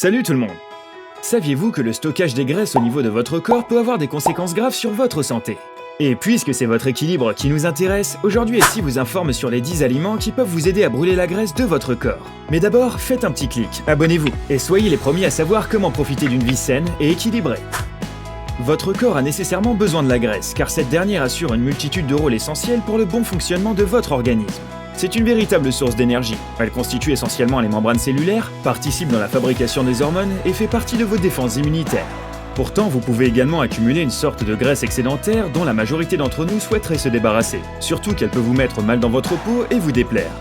Salut tout le monde! Saviez-vous que le stockage des graisses au niveau de votre corps peut avoir des conséquences graves sur votre santé? Et puisque c'est votre équilibre qui nous intéresse, aujourd'hui Elsie vous informe sur les 10 aliments qui peuvent vous aider à brûler la graisse de votre corps. Mais d'abord, faites un petit clic, abonnez-vous, et soyez les premiers à savoir comment profiter d'une vie saine et équilibrée. Votre corps a nécessairement besoin de la graisse, car cette dernière assure une multitude de rôles essentiels pour le bon fonctionnement de votre organisme. C'est une véritable source d'énergie. Elle constitue essentiellement les membranes cellulaires, participe dans la fabrication des hormones et fait partie de vos défenses immunitaires. Pourtant, vous pouvez également accumuler une sorte de graisse excédentaire dont la majorité d'entre nous souhaiterait se débarrasser, surtout qu'elle peut vous mettre mal dans votre peau et vous déplaire.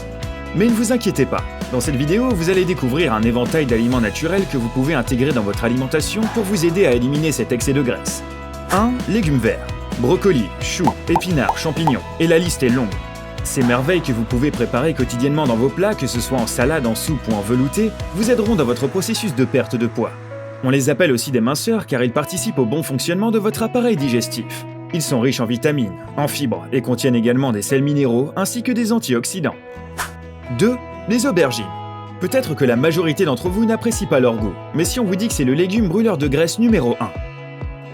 Mais ne vous inquiétez pas, dans cette vidéo, vous allez découvrir un éventail d'aliments naturels que vous pouvez intégrer dans votre alimentation pour vous aider à éliminer cet excès de graisse. 1. Légumes verts. Brocoli, choux, épinards, champignons, et la liste est longue. Ces merveilles que vous pouvez préparer quotidiennement dans vos plats, que ce soit en salade, en soupe ou en velouté, vous aideront dans votre processus de perte de poids. On les appelle aussi des minceurs car ils participent au bon fonctionnement de votre appareil digestif. Ils sont riches en vitamines, en fibres et contiennent également des sels minéraux ainsi que des antioxydants. 2. Les aubergines. Peut-être que la majorité d'entre vous n'apprécie pas leur goût, mais si on vous dit que c'est le légume brûleur de graisse numéro 1.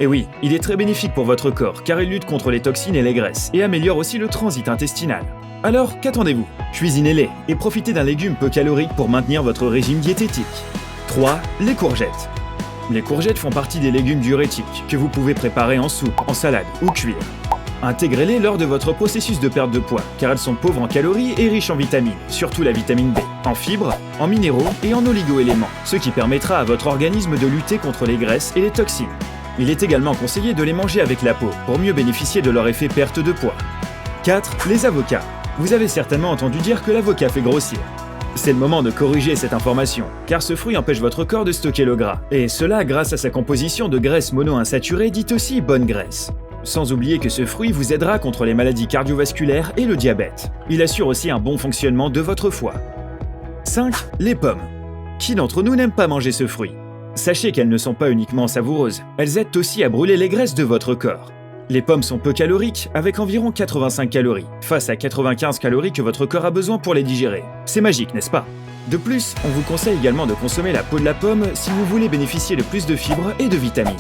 Et oui, il est très bénéfique pour votre corps car il lutte contre les toxines et les graisses et améliore aussi le transit intestinal. Alors, qu'attendez-vous? Cuisinez-les et profitez d'un légume peu calorique pour maintenir votre régime diététique. 3. Les courgettes. Les courgettes font partie des légumes diurétiques que vous pouvez préparer en soupe, en salade ou cuire. Intégrez-les lors de votre processus de perte de poids car elles sont pauvres en calories et riches en vitamines, surtout la vitamine B, en fibres, en minéraux et en oligo-éléments, ce qui permettra à votre organisme de lutter contre les graisses et les toxines. Il est également conseillé de les manger avec la peau pour mieux bénéficier de leur effet perte de poids. 4. Les avocats. Vous avez certainement entendu dire que l'avocat fait grossir. C'est le moment de corriger cette information, car ce fruit empêche votre corps de stocker le gras, et cela grâce à sa composition de graisse monoinsaturée dite aussi bonne graisse. Sans oublier que ce fruit vous aidera contre les maladies cardiovasculaires et le diabète. Il assure aussi un bon fonctionnement de votre foie. 5. Les pommes. Qui d'entre nous n'aime pas manger ce fruit? Sachez qu'elles ne sont pas uniquement savoureuses, elles aident aussi à brûler les graisses de votre corps. Les pommes sont peu caloriques, avec environ 85 calories, face à 95 calories que votre corps a besoin pour les digérer. C'est magique, n'est-ce pas? De plus, on vous conseille également de consommer la peau de la pomme si vous voulez bénéficier de plus de fibres et de vitamines.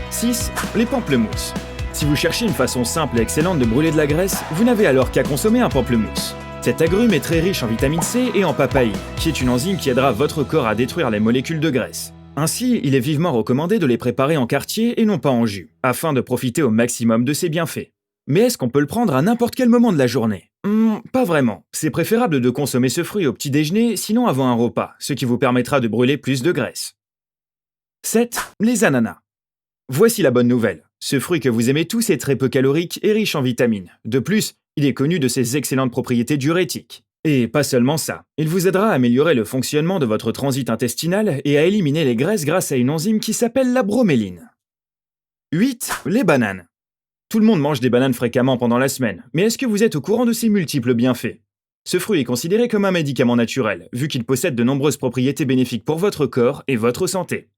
6. Les pamplemousses. Si vous cherchez une façon simple et excellente de brûler de la graisse, vous n'avez alors qu'à consommer un pamplemousse. Cet agrume est très riche en vitamine C et en papaïne, qui est une enzyme qui aidera votre corps à détruire les molécules de graisse. Ainsi, il est vivement recommandé de les préparer en quartier et non pas en jus, afin de profiter au maximum de ses bienfaits. Mais est-ce qu'on peut le prendre à n'importe quel moment de la journée? Pas vraiment. C'est préférable de consommer ce fruit au petit déjeuner, sinon avant un repas, ce qui vous permettra de brûler plus de graisse. 7. Les ananas. Voici la bonne nouvelle. Ce fruit que vous aimez tous est très peu calorique et riche en vitamines. De plus, il est connu de ses excellentes propriétés diurétiques. Et pas seulement ça, il vous aidera à améliorer le fonctionnement de votre transit intestinal et à éliminer les graisses grâce à une enzyme qui s'appelle la broméline. 8. Les bananes. Tout le monde mange des bananes fréquemment pendant la semaine, mais est-ce que vous êtes au courant de ses multiples bienfaits? Ce fruit est considéré comme un médicament naturel, vu qu'il possède de nombreuses propriétés bénéfiques pour votre corps et votre santé.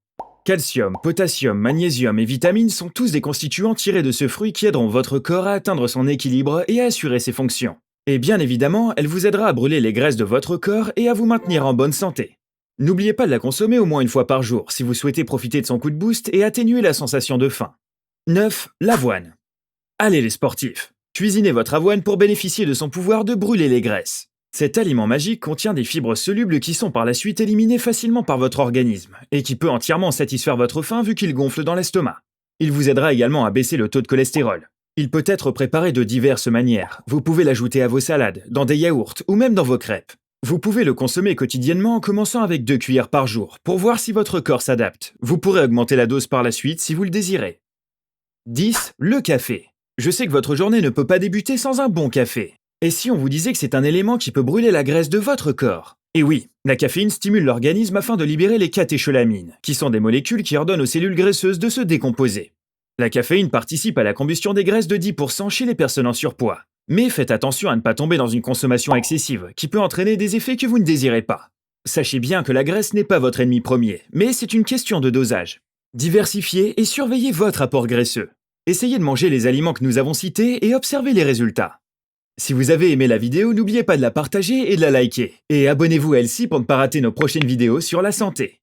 Calcium, potassium, magnésium et vitamines sont tous des constituants tirés de ce fruit qui aideront votre corps à atteindre son équilibre et à assurer ses fonctions. Et bien évidemment, elle vous aidera à brûler les graisses de votre corps et à vous maintenir en bonne santé. N'oubliez pas de la consommer au moins une fois par jour si vous souhaitez profiter de son coup de boost et atténuer la sensation de faim. 9. L'avoine. Allez les sportifs, cuisinez votre avoine pour bénéficier de son pouvoir de brûler les graisses. Cet aliment magique contient des fibres solubles qui sont par la suite éliminées facilement par votre organisme et qui peut entièrement satisfaire votre faim vu qu'il gonfle dans l'estomac. Il vous aidera également à baisser le taux de cholestérol. Il peut être préparé de diverses manières. Vous pouvez l'ajouter à vos salades, dans des yaourts ou même dans vos crêpes. Vous pouvez le consommer quotidiennement en commençant avec 2 cuillères par jour pour voir si votre corps s'adapte. Vous pourrez augmenter la dose par la suite si vous le désirez. 10. Le café. Je sais que votre journée ne peut pas débuter sans un bon café. Et si on vous disait que c'est un élément qui peut brûler la graisse de votre corps? Et oui, la caféine stimule l'organisme afin de libérer les catécholamines, qui sont des molécules qui ordonnent aux cellules graisseuses de se décomposer. La caféine participe à la combustion des graisses de 10% chez les personnes en surpoids. Mais faites attention à ne pas tomber dans une consommation excessive, qui peut entraîner des effets que vous ne désirez pas. Sachez bien que la graisse n'est pas votre ennemi premier, mais c'est une question de dosage. Diversifiez et surveillez votre apport graisseux. Essayez de manger les aliments que nous avons cités et observez les résultats. Si vous avez aimé la vidéo, n'oubliez pas de la partager et de la liker. Et abonnez-vous à Elsie pour ne pas rater nos prochaines vidéos sur la santé.